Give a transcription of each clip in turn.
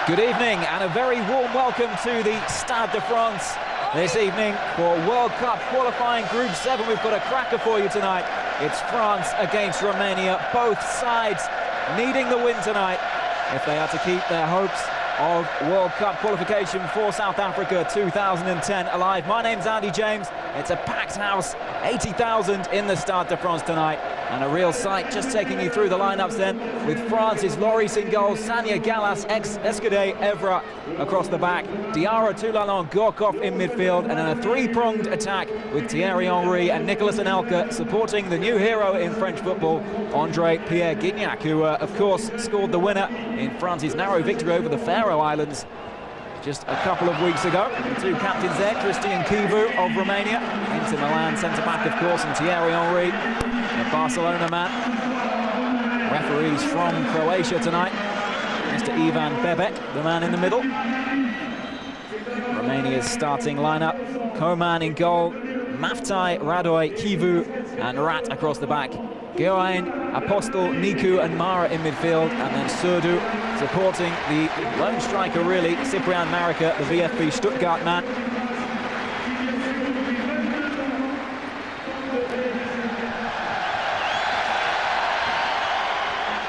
Good evening and a very warm welcome to the Stade de France this evening for World Cup qualifying Group 7. We've got a cracker for you tonight. It's France against Romania, both sides needing the win tonight if they are to keep their hopes of World Cup qualification for South Africa 2010 alive. My name's Andy James. It's a packed house, 80,000 in the Stade de France tonight, and a real sight. Just taking you through the lineups then, with France's Lloris in goal, Sagna, Gallas, Escudé, Evra across the back, Diarra, Toulalan, Gorkov in midfield, and then a three-pronged attack with Thierry Henry and Nicolas Anelka supporting the new hero in French football, André Pierre Gignac, who of course scored the winner in France's narrow victory over the Faroe Islands just a couple of weeks ago. The two captains there, Cristian Chivu of Romania, Inter Milan centre-back of course, and Thierry Henry, the Barcelona man. Referees from Croatia tonight, Mr. Ivan Bebek, the man in the middle. Romania's starting lineup: Koman in goal, Maftai, Radoi, Chivu and Rat across the back. Guerin, Apostel, Niku and Mara in midfield, and then Surdu supporting the lone striker really, Cyprian Marika, the VfB Stuttgart man.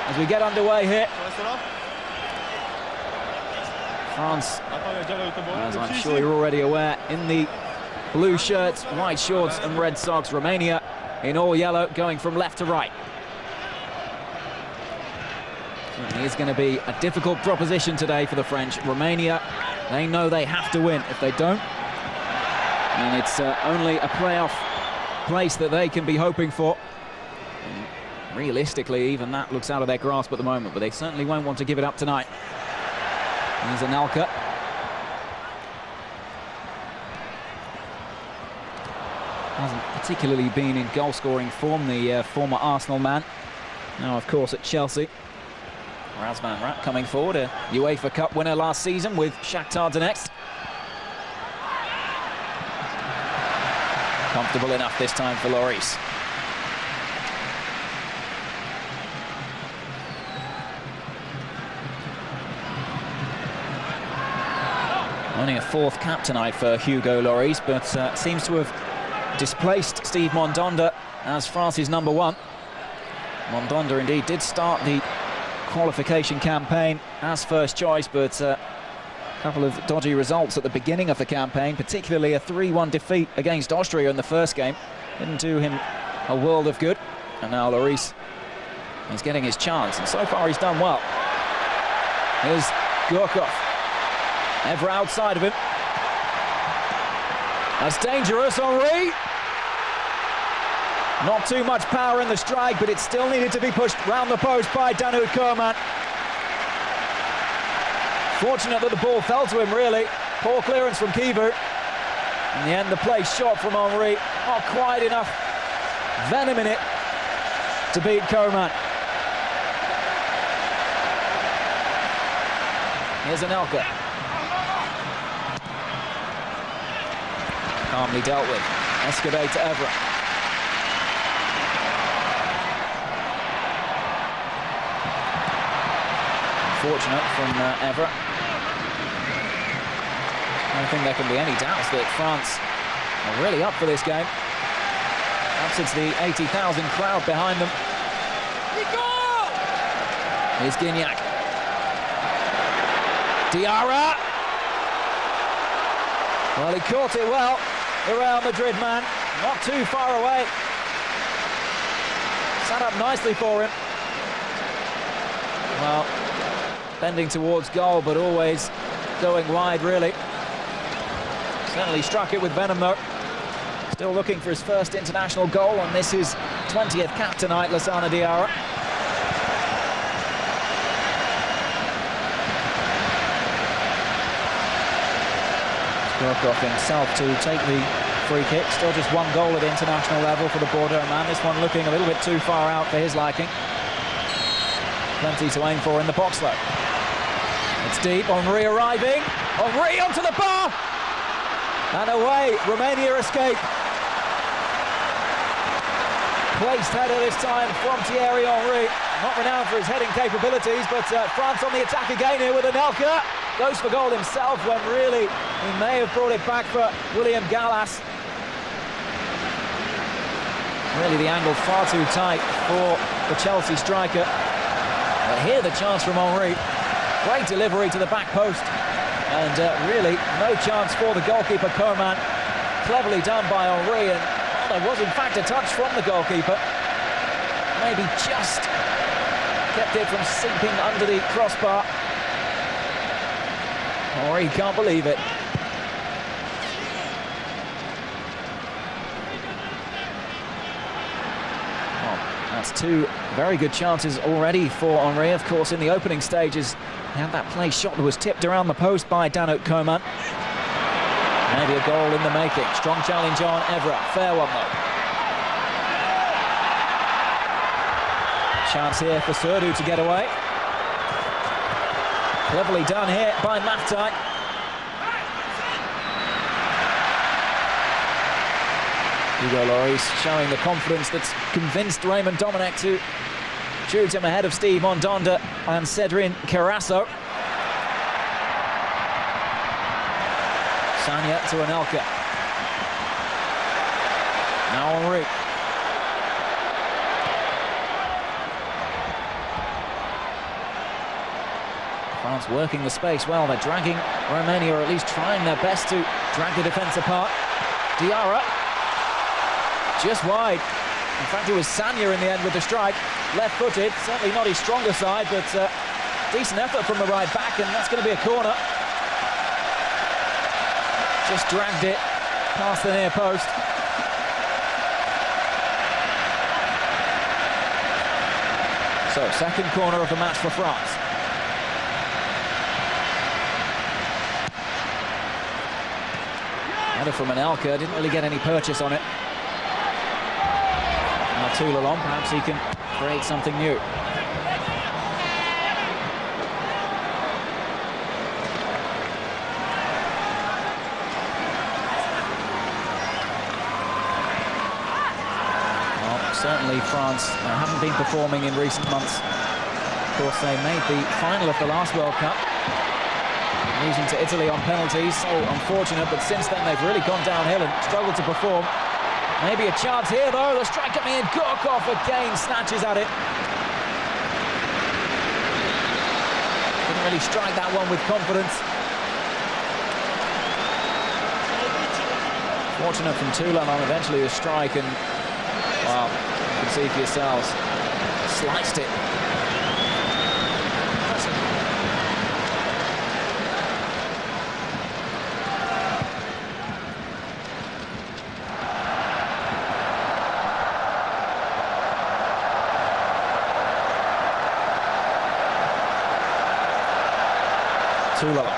As we get underway here, France, as I'm sure you're already aware, in the blue shirts, white shorts and red socks. Romania in all yellow, going from left to right. It is going to be a difficult proposition today for the French. Romania, they know they have to win. If they don't, and it's only a playoff place that they can be hoping for. And realistically, even that looks out of their grasp at the moment, but they certainly won't want to give it up tonight. Here's Anelka. Hasn't particularly been in goal-scoring form, the former Arsenal man. Now, of course, at Chelsea. Razvan Rat coming forward, a UEFA Cup winner last season with Shakhtar Donetsk. Comfortable enough this time for Lloris. Only a fourth cap tonight for Hugo Lloris, but seems to have displaced Steve Mandanda as France's number one. Mandanda indeed did start the qualification campaign as first choice, but a couple of dodgy results at the beginning of the campaign, particularly a 3-1 defeat against Austria in the first game. Didn't do him a world of good, and now Lloris is getting his chance, and so far he's done well. Here's Gorkov, ever outside of him. That's dangerous, Henry. Not too much power in the strike, but it still needed to be pushed round the post by Danuut Koman. Fortunate that the ball fell to him, really. Poor clearance from Chivu. In the end, the play shot from Henry. Not quite enough venom in it to beat Koman. Here's Anelka. Calmly dealt with. Escudé to Evra. Fortunate from Evra. I don't think there can be any doubts that France are really up for this game. Perhaps it's the 80,000 crowd behind them. Here's Gignac. Diarra. Well, he caught it well, the Real Madrid man. Not too far away. Sat up nicely for him. Well, bending towards goal, but always going wide, really. Certainly struck it with venom, though. Still looking for his first international goal, and this is 20th cap tonight, Lassana Diarra. Gorkov himself to take the free kick. Still just one goal at international level for the Bordeaux man. This one looking a little bit too far out for his liking. Plenty to aim for in the box, though. It's deep, Henry arriving. Henry onto the bar! And away, Romania escape. Placed header this time from Thierry Henry. Not renowned for his heading capabilities, but France on the attack again here with Anelka. goes for goal himself when really he may have brought it back for William Gallas. Really the angle far too tight for the Chelsea striker. But here the chance from Henry. Great delivery to the back post. And really no chance for the goalkeeper Coman. Cleverly done by Henry, and well, there was in fact a touch from the goalkeeper. Maybe just kept it from seeping under the crossbar. Henry can't believe it. That's two very good chances already for Henry. Of course, in the opening stages, he had that play shot that was tipped around the post by Danut Coman. Maybe a goal in the making. Strong challenge on Evra. Fair one, though. Chance here for Serdou to get away. Cleverly done here by Maftai. Hugo Lloris showing the confidence that's convinced Raymond Domenech to shoot him ahead of Steve Mondonda and Cedrin Carasso. Sanya to Anelka. Now Henry. France working the space well. They're dragging Romania, or at least trying their best to drag the defence apart. Diarra. Just wide. In fact, it was Sanya in the end with the strike. Left-footed, certainly not his stronger side, but decent effort from the right back, and that's going to be a corner. Just dragged it past the near post. So, second corner of the match for France. Header from Anelka, didn't really get any purchase on it. Toulalon, perhaps he can create something new. Well, certainly France haven't been performing in recent months. Of course, they made the final of the last World Cup, losing to Italy on penalties. So unfortunate, but since then they've really gone downhill and struggled to perform. Maybe a chance here, though. The strike coming in. Gorkov again snatches at it. Didn't really strike that one with confidence. Fortunate from Toulon on eventually the strike, and well, you can see for yourselves, sliced it. Toulon.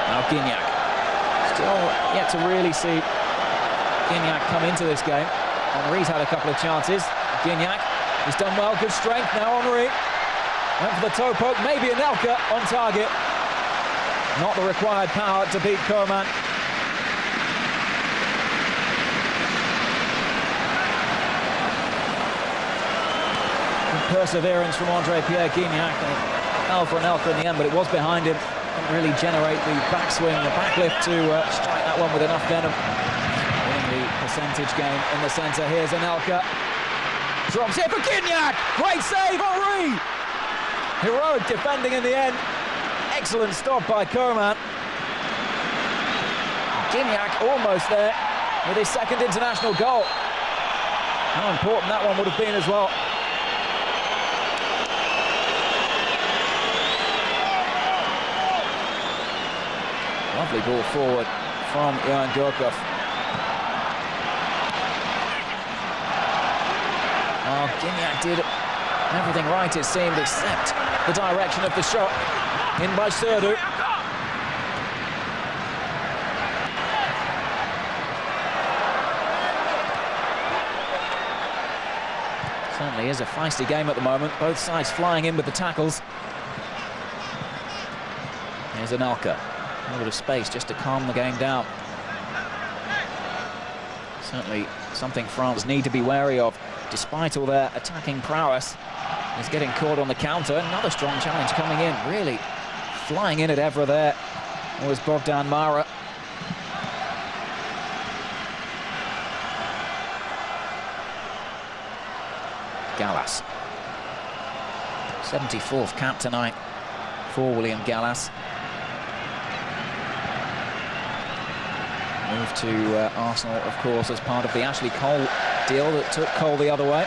Now Gignac. Still yet to really see Gignac come into this game. Henry's had a couple of chances. Gignac, he's done well, good strength. Now Henry went for the toe poke, maybe Anelka on target. Not the required power to beat Coman. Good perseverance from André-Pierre Gignac. Fell for Anelka in the end, but it was behind him. Didn't really generate the backswing, the backlift to strike that one with enough venom. Winning the percentage game in the centre. Here's Anelka. Drops here for Gignac. Great save, Henry. Heroic defending in the end. Excellent stop by Coman. Gignac almost there with his second international goal. How important that one would have been as well. Lovely ball forward from Jan Gorkov. Oh, Gignac did everything right, it seemed, except the direction of the shot. In by Serdou. Certainly is a feisty game at the moment. Both sides flying in with the tackles. Here's Anelka. A little bit of space just to calm the game down. Certainly something France need to be wary of, despite all their attacking prowess. Is getting caught on the counter. Another strong challenge coming in. Really flying in at Evra there was Bogdan Mara. Gallas. 74th cap tonight for William Gallas. Moved to Arsenal, of course, as part of the Ashley Cole deal that took Cole the other way.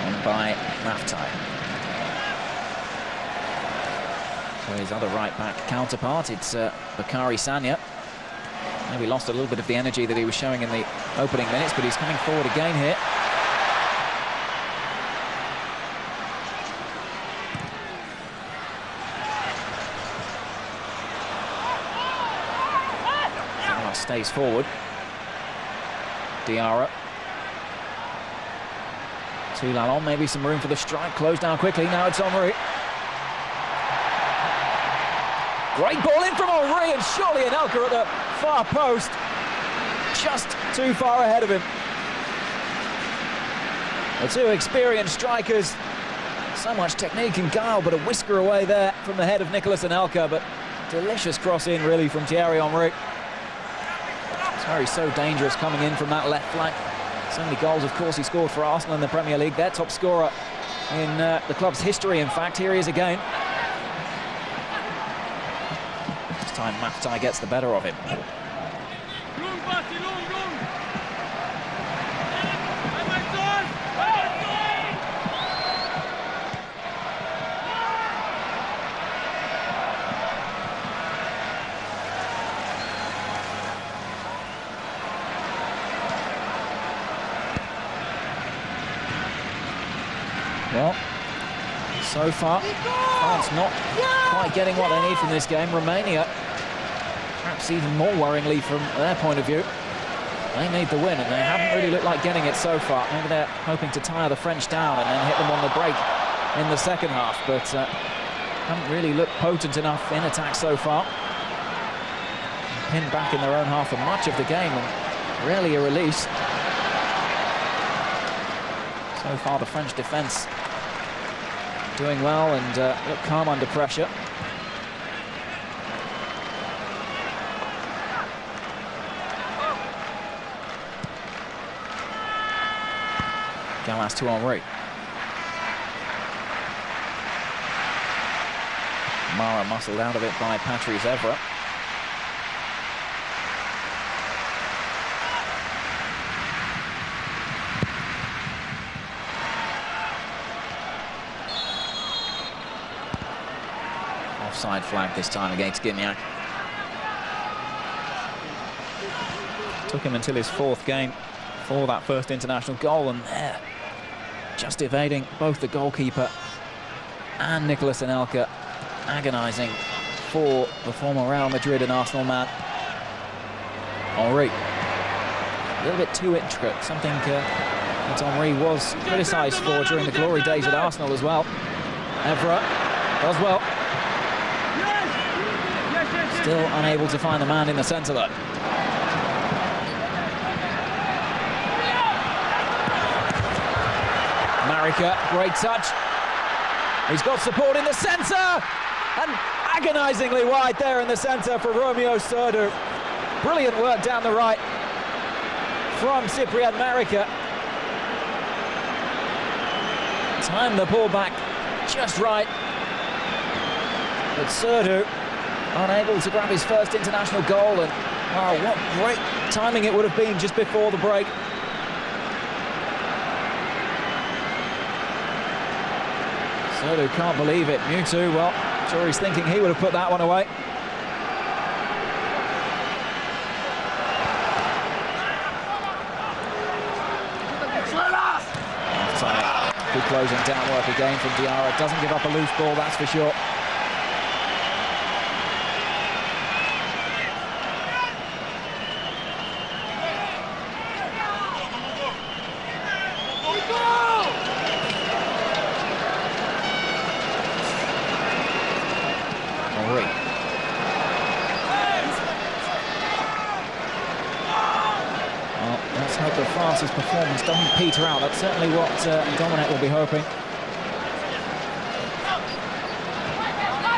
On by Maftai. So his other right-back counterpart, it's Bakary Sagna. Maybe lost a little bit of the energy that he was showing in the opening minutes, but he's coming forward again here. Stays forward. Diarra. Toulalon, maybe some room for the strike. Closed down quickly. Now it's Henry. Great ball in from Henry, and surely Anelka at the far post. Just too far ahead of him. The two experienced strikers. So much technique and guile, but a whisker away there from the head of Nicolas Anelka. But delicious cross in, really, from Thierry Henry. Henry's so dangerous coming in from that left flank. So many goals, of course, he scored for Arsenal in the Premier League. Their top scorer in the club's history, in fact. Here he is again. This time Maftai gets the better of him. Well, so far, France not quite getting what they need from this game. Romania, perhaps even more worryingly from their point of view. They need the win, and they haven't really looked like getting it so far. Maybe they're hoping to tire the French down and then hit them on the break in the second half, but haven't really looked potent enough in attack so far. Pinned back in their own half for much of the game, and rarely a release. So far, the French defence doing well and look calm under pressure. Gallas to Henry. Mara muscled out of it by Patrice Evra. Offside flag this time against Gignac. Took him until his fourth game for that first international goal, and there, just evading both the goalkeeper and Nicolas Anelka, agonising for the former Real Madrid and Arsenal man. Henry, a little bit too intricate, something that Henry was criticised for during the glory days at Arsenal as well. Evra does well. Still unable to find the man in the centre though. Marika, great touch. He's got support in the centre, and agonisingly wide there in the centre for Romeo Serdou. Brilliant work down the right from Cyprien Marika. Timed the ball back just right, but Serdou unable to grab his first international goal, and wow, what great timing it would have been just before the break. Serdou can't believe it. Mewtwo, well, sure he's thinking he would have put that one away. Good closing down work again from Diarra. Doesn't give up a loose ball, that's for sure. France's performance doesn't peter out. That's certainly what Dominic will be hoping.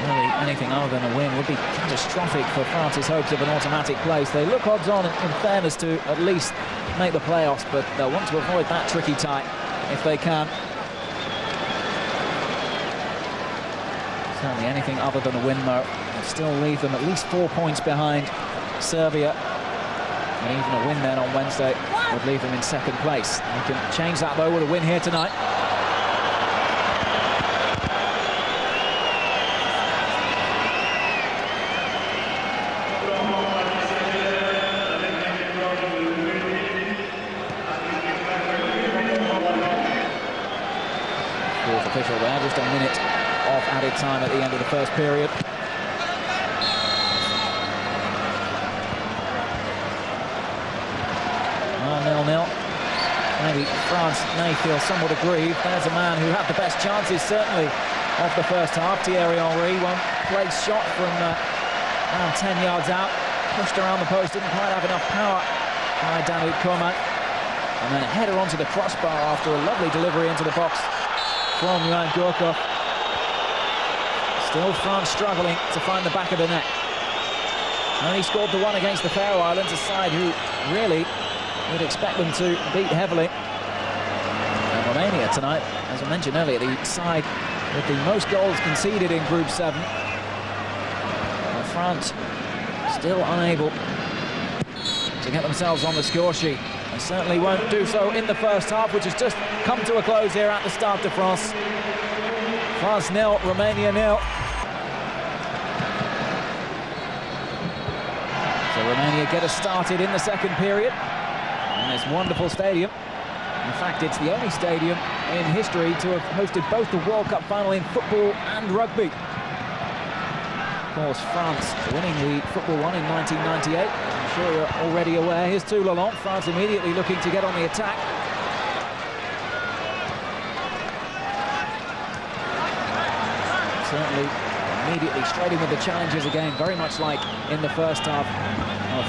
Really, anything other than a win would be catastrophic for France's hopes of an automatic place. They look odds on, in fairness, to at least make the playoffs, but they'll want to avoid that tricky tie if they can. Certainly anything other than a win, though, will still leave them at least 4 points behind Serbia. And even a win then on Wednesday would leave them in second place. They can change that, though, with a win here tonight. Fourth official there, just a minute of added time at the end of the first period. 0-0. Maybe France may feel somewhat aggrieved. There's a man who had the best chances, certainly, of the first half. Thierry Henry, one place shot from around 10 yards out. Pushed around the post, didn't quite have enough power by Danuit Coman. And then a header onto the crossbar after a lovely delivery into the box from Yoann Gourcuff. Still France struggling to find the back of the net. Only scored the one against the Faroe Islands, a side who really would expect them to beat heavily. And Romania tonight, as I mentioned earlier, the side with the most goals conceded in Group 7. And France still unable to get themselves on the score sheet. They certainly won't do so in the first half, which has just come to a close here at the Stade de France. France 0, Romania 0. So Romania get us started in the second period in this wonderful stadium. In fact, it's the only stadium in history to have hosted both the World Cup final in football and rugby. Of course, France winning the football one in 1998. I'm sure you're already aware. Here's Toulalan. France immediately looking to get on the attack. Certainly immediately straight in with the challenges again, very much like in the first half.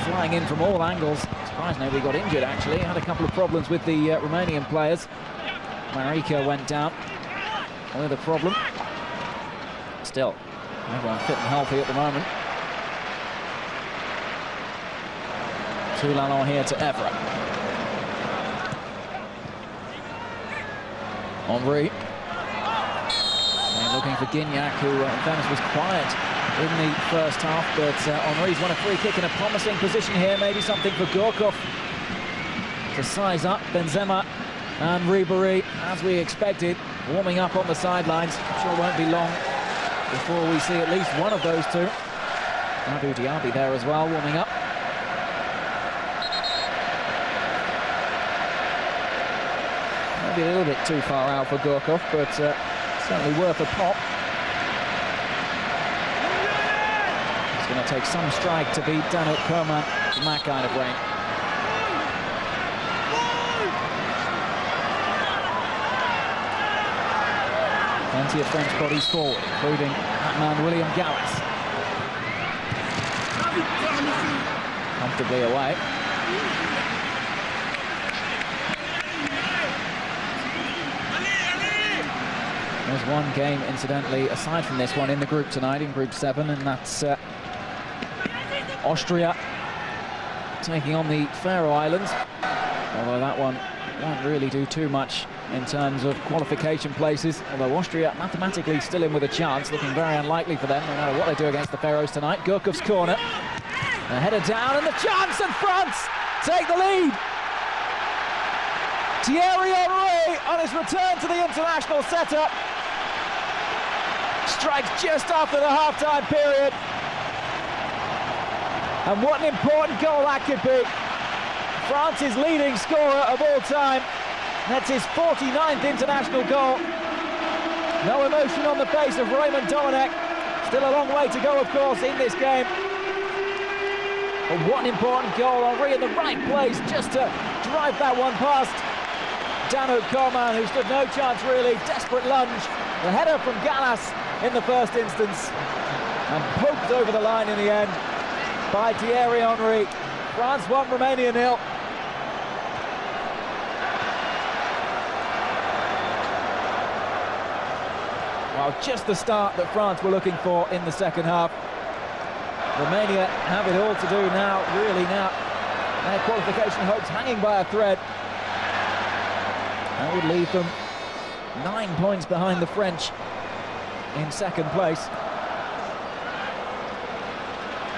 Flying in from all angles. Surprised nobody got injured, actually. Had a couple of problems with the Romanian players. Marica went down with a problem. Still, everyone fit and healthy at the moment. Toulalan here to Evra. Henry. And looking for Gignac, who in fairness was quiet in the first half, but Henry's won a free kick in a promising position here. Maybe something for Gourcuff to size up. Benzema and Ribéry, as we expected, warming up on the sidelines. I'm sure it won't be long before we see at least one of those two. Abu Diaby there as well, warming up. Maybe a little bit too far out for Gourcuff, but certainly worth a pop. It's going to take some strike to beat Danuit Coman in that kind of rain. Plenty of French bodies forward, including that man William Gallas. Comfortably away. There's one game, incidentally, aside from this one, in the group tonight, in Group 7, and that's Austria taking on the Faroe Islands. Although that one won't really do too much in terms of qualification places. Although Austria mathematically still in with a chance, looking very unlikely for them, no matter what they do against the Faroes tonight. Gourcuff's corner. A header down and the chance, and France take the lead. Thierry Henry on his return to the international setup strikes just after the half-time period. And what an important goal that could be. France's leading scorer of all time. That's his 49th international goal. No emotion on the face of Raymond Domenech. Still a long way to go, of course, in this game. But what an important goal. Henry in the right place just to drive that one past Danuit Coman, who stood no chance really. Desperate lunge. The header from Gallas in the first instance. And poked over the line in the end by Thierry Henry. France 1, Romania 0. Well, just the start that France were looking for in the second half. Romania have it all to do now, really now. Their qualification hopes hanging by a thread. That would leave them 9 points behind the French in second place.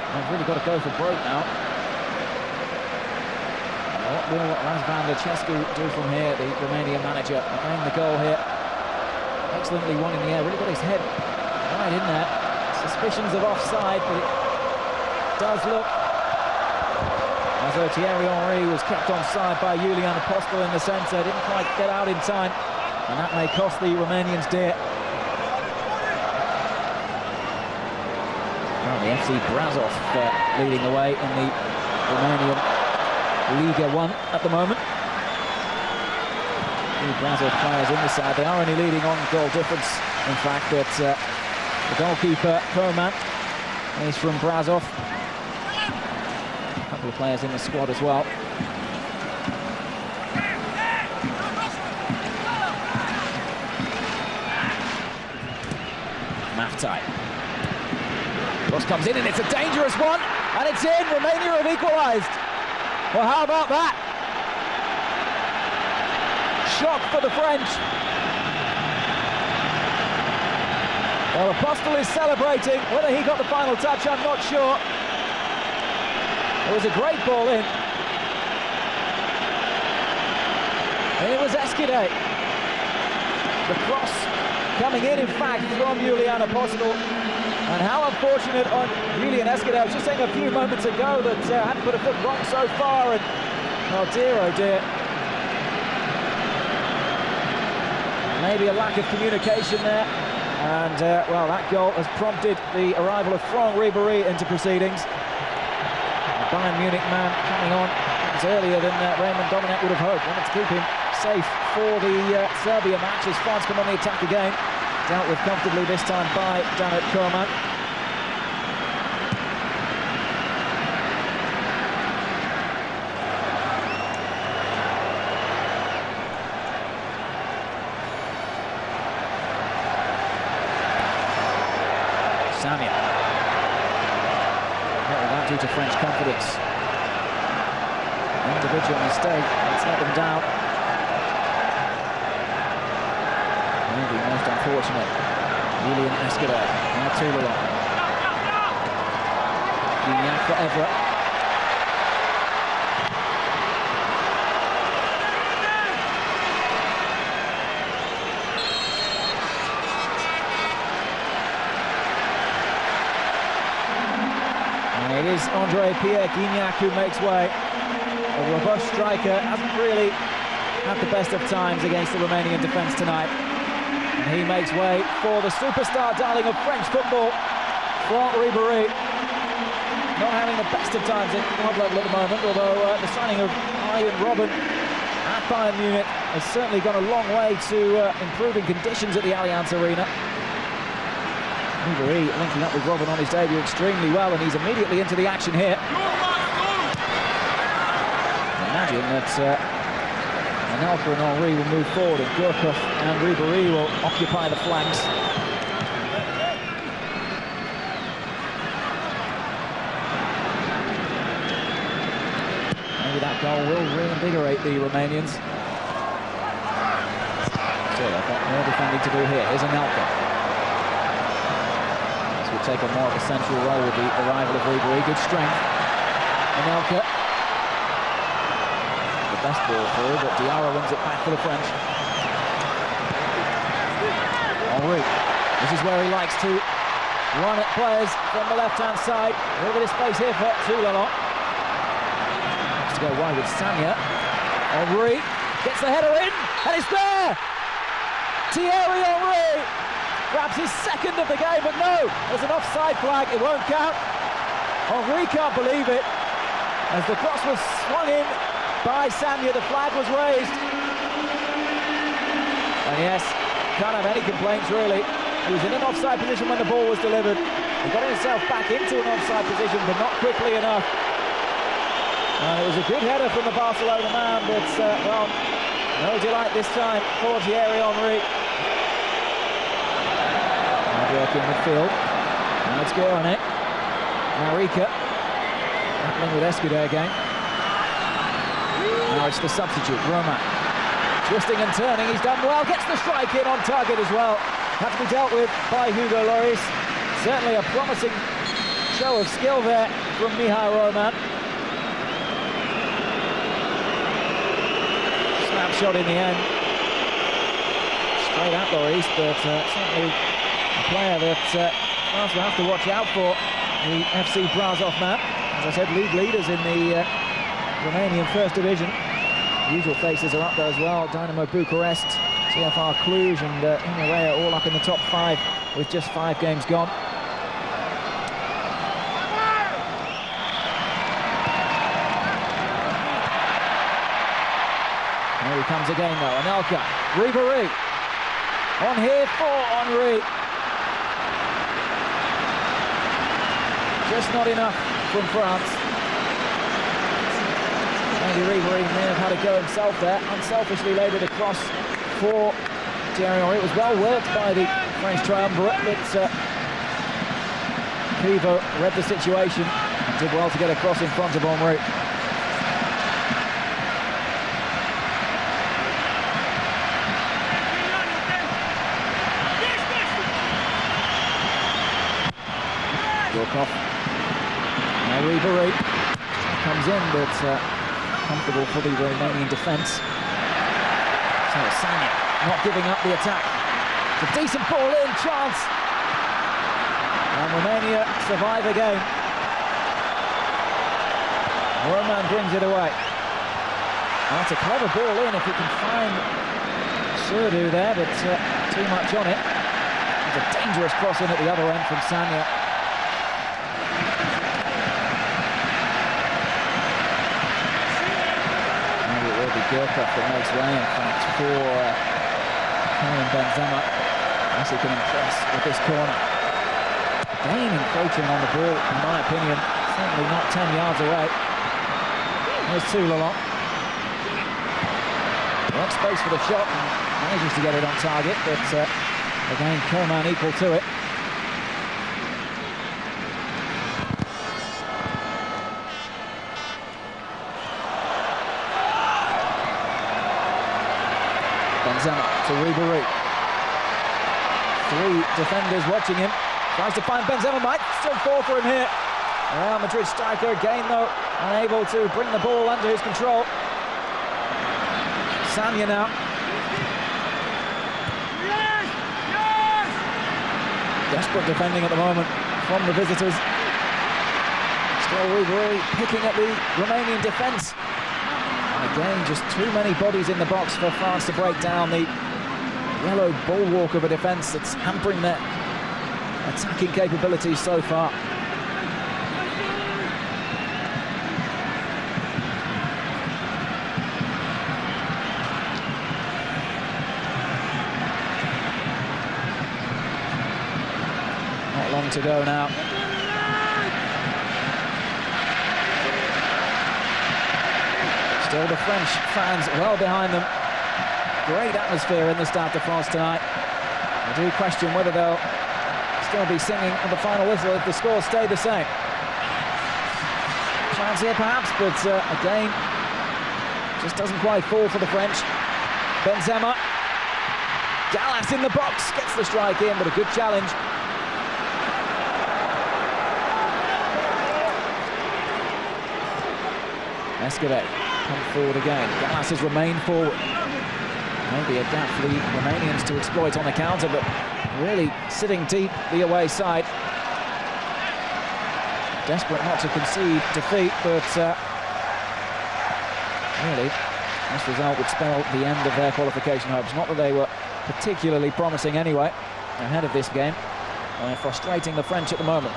They've really got to go for broke now. What will Razvan Lucescu do from here, the Romanian manager? Again, the goal here. Excellently won in the air, really got his head right in there. Suspicions of offside, but it does look as though Thierry Henry was kept onside by Julian Apostel in the centre. Didn't quite get out in time, and that may cost the Romanians dear. Well, the FC Brasov leading the way in the Romanian Liga 1 at the moment. The Brasov players in the side, they are only leading on goal difference, in fact, but the goalkeeper, Koman, is from Brasov. A couple of players in the squad as well. Maftai. Cross comes in and it's a dangerous one, and it's in. Romania have equalised. Well, how about that? Shock for the French. Well, Apostel is celebrating. Whether he got the final touch, I'm not sure. It was a great ball in. And it was Esquide. The cross coming in fact, from Julian Apostel. And how unfortunate on Julian Esquide. I was just saying a few moments ago that hadn't put a foot wrong so far. And oh dear. Maybe a lack of communication there. And, well, that goal has prompted the arrival of Franck Ribéry into proceedings. The Bayern Munich man coming on earlier than Raymond Domenech would have hoped. Wanted to keep him safe for the Serbia match as France come on the attack again. Dealt with comfortably this time by Danet Koman. Samia. What will that do to French confidence? Individual mistake, let's let them down. Maybe most unfortunate. Julian Esquide, now Toulon. Gignac for Evra. It is André-Pierre Gignac who makes way. A robust striker, hasn't really had the best of times against the Romanian defence tonight. And he makes way for the superstar darling of French football, Franck Ribéry. Not having the best of times at club level at the moment, although the signing of Arjen Robben at Bayern Munich has certainly gone a long way to improving conditions at the Allianz Arena. Ribéry linking up with Robben on his debut extremely well, and he's immediately into the action here. Imagine that Anelka and Henry will move forward, and Gurkov and Ribéry will occupy the flanks. Maybe that goal will reinvigorate the Romanians. Still, they've got more defending to do here. Here's Anelka. This will take a more of a central role with the arrival of Ribéry. Good strength. Anelka. The best ball through, but Diarra wins it back for the French. Henry. This is where he likes to run at players from the left-hand side. A little bit of space here for Toulon. To go wide with Sanya. Henry gets the header in, and it's there! Thierry Henry grabs his second of the game, but no, there's an offside flag, it won't count. Henry can't believe it. As the cross was swung in by Sanya, the flag was raised. And yes, can't have any complaints really. He was in an offside position when the ball was delivered. He got himself back into an offside position, but not quickly enough. And it was a good header from the Barcelona man, but, well, no delight this time for Thierry Henry. work in midfield. Now it's go on it. Marika battling with Escude again. Now it's the substitute, Roman. Twisting and turning, he's done well, gets the strike in on target as well. Had to be dealt with by Hugo Lloris. Certainly a promising show of skill there from Mihai Roman. Snapshot in the end. Straight at Lloris, but certainly a player that France will have to watch out for. The FC Brasov man. As I said, league leaders in the Romanian First Division. The usual faces are up there as well. Dynamo Bucharest, CFR Cluj and Unerea all up in the top 5 with just 5 games gone. Here he comes again though, Anelka, Ribéry. On here for Henry. Just not enough from France. Maybe Ribéry may have had a go himself there. Unselfishly laid it across for Thierry Henry. It was well worked by the French triumvirate, but Pivo read the situation and did well to get across in front of Henry. Gorkov. Now Ribéry comes in, but comfortable for the Romanian defence. So Sanya not giving up the attack. It's a decent ball in, chance. And Romania survive again. Roman brings it away. That's a clever ball in if he can find Serdou there, but too much on it. It's a dangerous cross in at the other end from Sanya. Gorkov that makes way in front for Karim Benzema as he can impress with this corner. Again encroaching on the ball, in my opinion, certainly not 10 yards away. There's Toulalon. Well, space for the shot and manages to get it on target, but again Koeman equal to it. Benzema to Ribéry. 3 defenders watching him. Tries to find Benzema, might still fall for him here. Real Madrid striker again though, unable to bring the ball under his control. Sanya now. Desperate defending at the moment from the visitors. Still Ribéry picking at the Romanian defence. Again, just too many bodies in the box for France to break down the yellow bulwark of a defence that's hampering their attacking capabilities so far. Not long to go now. Still the French fans well behind them. Great atmosphere in the Stade de France tonight. I do question whether they'll still be singing on the final whistle if the scores stay the same. Chance here perhaps, but again, just doesn't quite fall for the French. Benzema. Gallas in the box, gets the strike in, but a good challenge. Escude. Come forward again. Gallas has remained forward. Maybe a gap for the Romanians to exploit on the counter, but really sitting deep the away side. Desperate not to concede defeat, but really this result would spell the end of their qualification hopes. Not that they were particularly promising anyway ahead of this game. They're frustrating the French at the moment.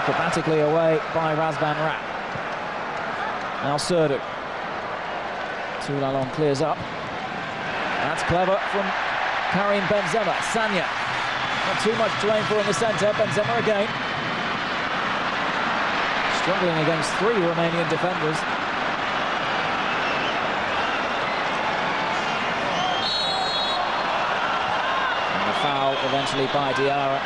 Acrobatically away by Razvan Rat. Now Serdou. Toulalon clears up. That's clever from Karim Benzema. Sanya. Not too much to aim for in the centre. Benzema again. Struggling against 3 Romanian defenders. And the foul eventually by Diarra.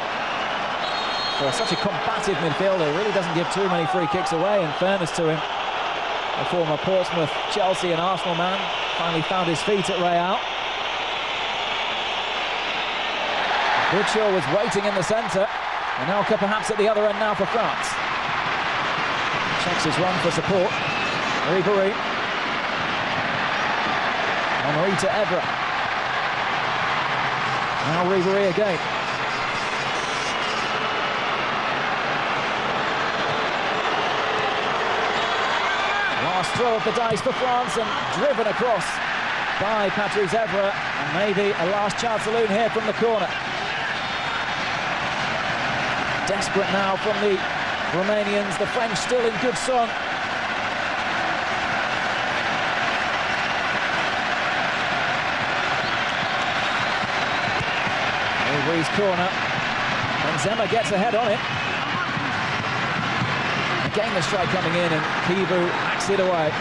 For such a combative midfielder, really doesn't give too many free kicks away, in fairness to him. A former Portsmouth, Chelsea and Arsenal man, finally found his feet at Real. Butcher was waiting in the centre. Anelka perhaps at the other end now for France. Checks his run for support. Ribéry. Henri to Evra. Now Ribéry again. Last throw of the dice for France and driven across by Patrice Evra. And maybe a last chance saloon here from the corner. Desperate now from the Romanians, the French still in good song. Ribéry's corner. Benzema gets ahead on it. Again the strike coming in and Kivu hacks it away.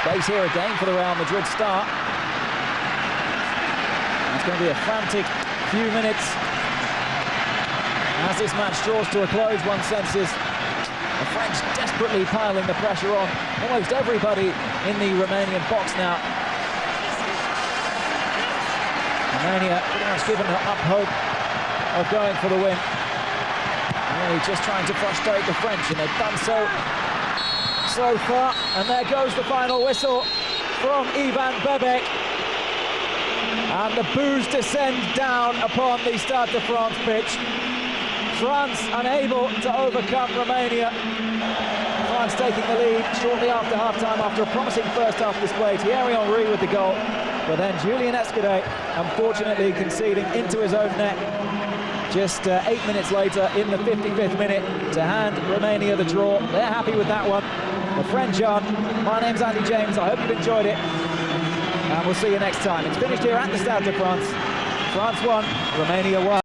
Space here again for the Real Madrid start. It's going to be a frantic few minutes as this match draws to a close. One senses the French desperately piling the pressure on almost everybody in the Romanian box now. Romania pretty much given up hope of going for the win. Really just trying to frustrate the French, and they've done so far. And there goes the final whistle from Ivan Bebek. And the boos descend down upon the Stade de France pitch. France unable to overcome Romania. France taking the lead shortly after half-time after a promising first half display. Thierry Henry with the goal, but then Julian Escudé unfortunately conceding into his own net just 8 minutes later in the 55th minute to hand Romania the draw. They're happy with that one. The French aren't. My name's Andy James. I hope you've enjoyed it. And we'll see you next time. It's finished here at the Stade de France. France 1, Romania 1.